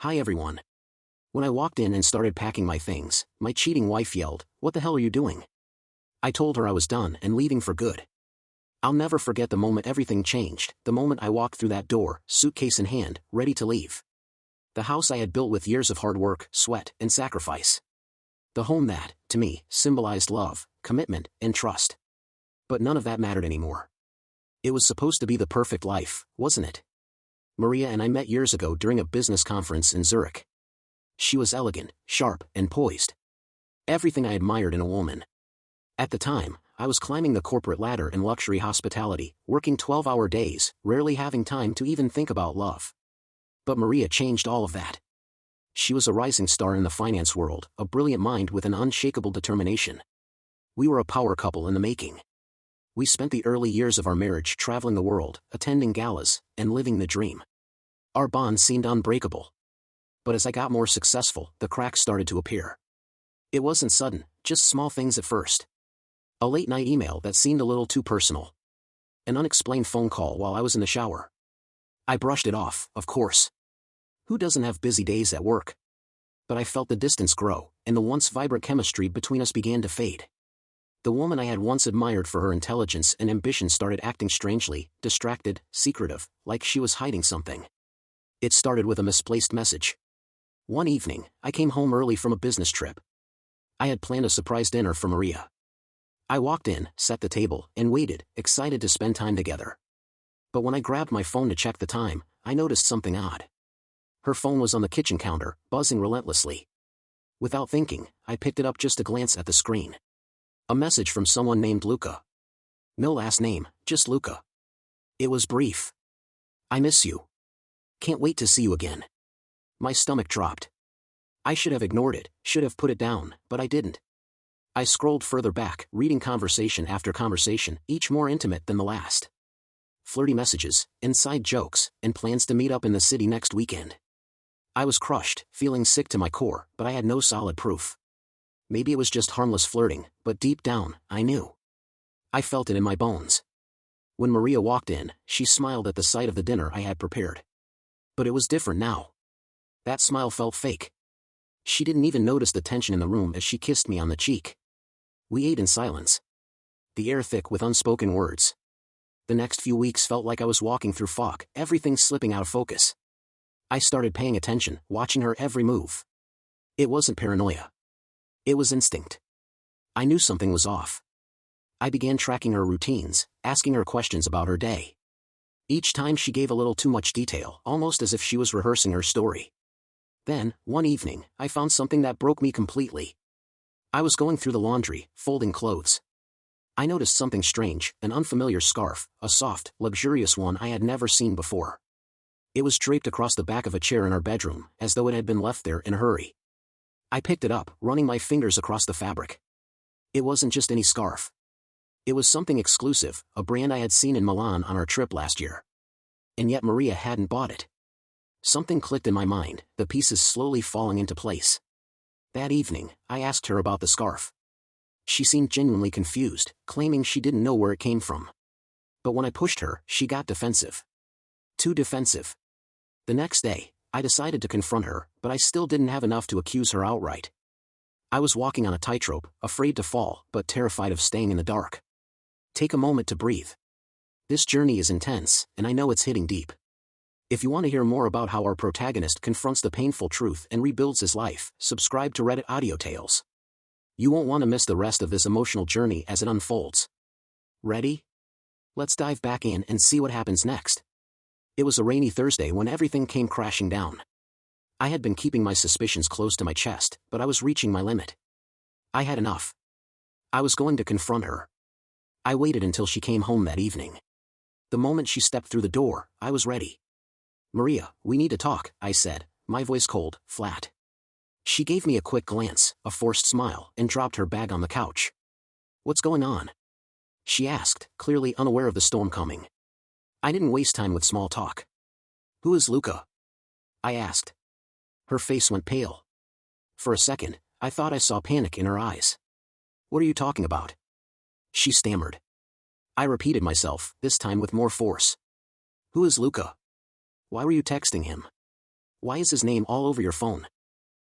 Hi everyone. When I walked in and started packing my things, my cheating wife yelled, "What the hell are you doing?" I told her I was done and leaving for good. I'll never forget the moment everything changed, the moment I walked through that door, suitcase in hand, ready to leave. The house I had built with years of hard work, sweat, and sacrifice. The home that, to me, symbolized love, commitment, and trust. But none of that mattered anymore. It was supposed to be the perfect life, wasn't it? Maria and I met years ago during a business conference in Zurich. She was elegant, sharp, and poised. Everything I admired in a woman. At the time, I was climbing the corporate ladder in luxury hospitality, working 12-hour days, rarely having time to even think about love. But Maria changed all of that. She was a rising star in the finance world, a brilliant mind with an unshakable determination. We were a power couple in the making. We spent the early years of our marriage traveling the world, attending galas, and living the dream. Our bond seemed unbreakable. But as I got more successful, the cracks started to appear. It wasn't sudden, just small things at first. A late-night email that seemed a little too personal. An unexplained phone call while I was in the shower. I brushed it off, of course. Who doesn't have busy days at work? But I felt the distance grow, and the once vibrant chemistry between us began to fade. The woman I had once admired for her intelligence and ambition started acting strangely, distracted, secretive, like she was hiding something. It started with a misplaced message. One evening, I came home early from a business trip. I had planned a surprise dinner for Maria. I walked in, set the table, and waited, excited to spend time together. But when I grabbed my phone to check the time, I noticed something odd. Her phone was on the kitchen counter, buzzing relentlessly. Without thinking, I picked it up just to glance at the screen. A message from someone named Luca. No last name, just Luca. It was brief. "I miss you. Can't wait to see you again." My stomach dropped. I should have ignored it, should have put it down, but I didn't. I scrolled further back, reading conversation after conversation, each more intimate than the last. Flirty messages, inside jokes, and plans to meet up in the city next weekend. I was crushed, feeling sick to my core, but I had no solid proof. Maybe it was just harmless flirting, but deep down, I knew. I felt it in my bones. When Maria walked in, she smiled at the sight of the dinner I had prepared. But it was different now. That smile felt fake. She didn't even notice the tension in the room as she kissed me on the cheek. We ate in silence. The air thick with unspoken words. The next few weeks felt like I was walking through fog, everything slipping out of focus. I started paying attention, watching her every move. It wasn't paranoia. It was instinct. I knew something was off. I began tracking her routines, asking her questions about her day. Each time she gave a little too much detail, almost as if she was rehearsing her story. Then, one evening, I found something that broke me completely. I was going through the laundry, folding clothes. I noticed something strange, an unfamiliar scarf, a soft, luxurious one I had never seen before. It was draped across the back of a chair in our bedroom, as though it had been left there in a hurry. I picked it up, running my fingers across the fabric. It wasn't just any scarf. It was something exclusive, a brand I had seen in Milan on our trip last year. And yet Maria hadn't bought it. Something clicked in my mind, the pieces slowly falling into place. That evening, I asked her about the scarf. She seemed genuinely confused, claiming she didn't know where it came from. But when I pushed her, she got defensive. Too defensive. The next day, I decided to confront her, but I still didn't have enough to accuse her outright. I was walking on a tightrope, afraid to fall, but terrified of staying in the dark. Take a moment to breathe. This journey is intense, and I know it's hitting deep. If you want to hear more about how our protagonist confronts the painful truth and rebuilds his life, subscribe to Reddit Audio Tales. You won't want to miss the rest of this emotional journey as it unfolds. Ready? Let's dive back in and see what happens next. It was a rainy Thursday when everything came crashing down. I had been keeping my suspicions close to my chest, but I was reaching my limit. I had enough. I was going to confront her. I waited until she came home that evening. The moment she stepped through the door, I was ready. "Maria, we need to talk," I said, my voice cold, flat. She gave me a quick glance, a forced smile, and dropped her bag on the couch. "What's going on?" she asked, clearly unaware of the storm coming. I didn't waste time with small talk. "Who is Luca?" I asked. Her face went pale. For a second, I thought I saw panic in her eyes. "What are you talking about?" she stammered. I repeated myself, this time with more force. "Who is Luca? Why were you texting him?" Why is his name all over your phone?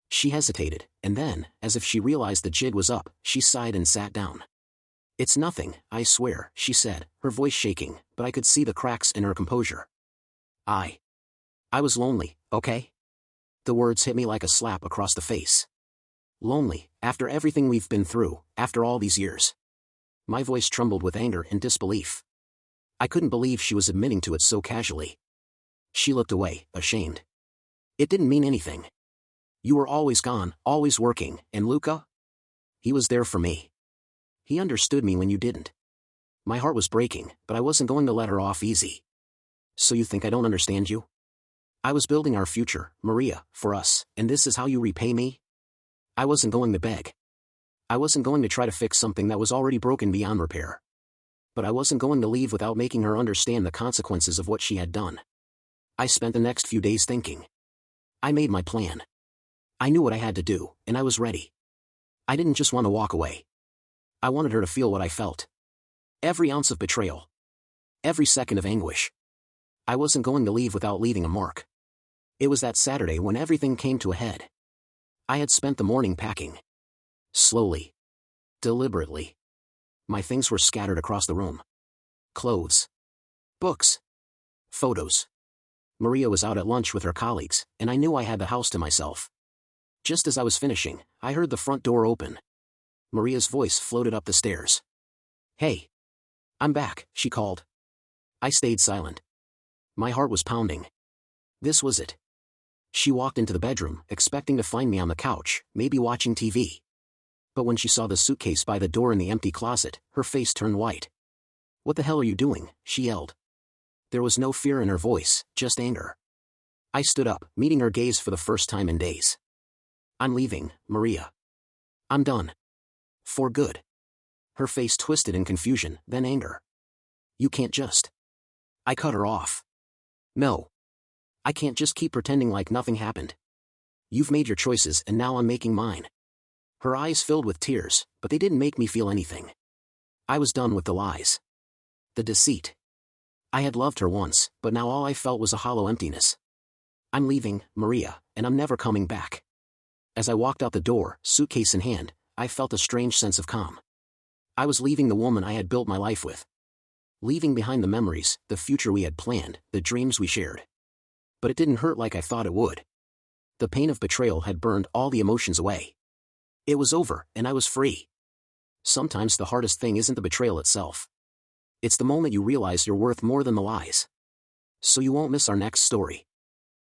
She hesitated, and then, as if she realized the jig was up, she sighed and sat down. It's nothing, I swear, she said, her voice shaking, but I could see the cracks in her composure. I was lonely, okay? The words hit me like a slap across the face. Lonely, after everything we've been through, after all these years. My voice trembled with anger and disbelief. I couldn't believe she was admitting to it so casually. She looked away, ashamed. It didn't mean anything. You were always gone, always working, and Luca? He was there for me. He understood me when you didn't. My heart was breaking, but I wasn't going to let her off easy. So you think I don't understand you? I was building our future, Maria, for us, and this is how you repay me? I wasn't going to beg. I wasn't going to try to fix something that was already broken beyond repair. But I wasn't going to leave without making her understand the consequences of what she had done. I spent the next few days thinking. I made my plan. I knew what I had to do, and I was ready. I didn't just want to walk away. I wanted her to feel what I felt. Every ounce of betrayal. Every second of anguish. I wasn't going to leave without leaving a mark. It was that Saturday when everything came to a head. I had spent the morning packing. Slowly. Deliberately. My things were scattered across the room. Clothes. Books. Photos. Maria was out at lunch with her colleagues, and I knew I had the house to myself. Just as I was finishing, I heard the front door open. Maria's voice floated up the stairs. Hey. I'm back, she called. I stayed silent. My heart was pounding. This was it. She walked into the bedroom, expecting to find me on the couch, maybe watching TV. But when she saw the suitcase by the door in the empty closet, her face turned white. What the hell are you doing? She yelled. There was no fear in her voice, just anger. I stood up, meeting her gaze for the first time in days. I'm leaving, Maria. I'm done. For good. Her face twisted in confusion, then anger. You can't just. I cut her off. No. I can't just keep pretending like nothing happened. You've made your choices and now I'm making mine. Her eyes filled with tears, but they didn't make me feel anything. I was done with the lies. The deceit. I had loved her once, but now all I felt was a hollow emptiness. I'm leaving, Maria, and I'm never coming back. As I walked out the door, suitcase in hand, I felt a strange sense of calm. I was leaving the woman I had built my life with. Leaving behind the memories, the future we had planned, the dreams we shared. But it didn't hurt like I thought it would. The pain of betrayal had burned all the emotions away. It was over, and I was free. Sometimes the hardest thing isn't the betrayal itself. It's the moment you realize you're worth more than the lies. So you won't miss our next story.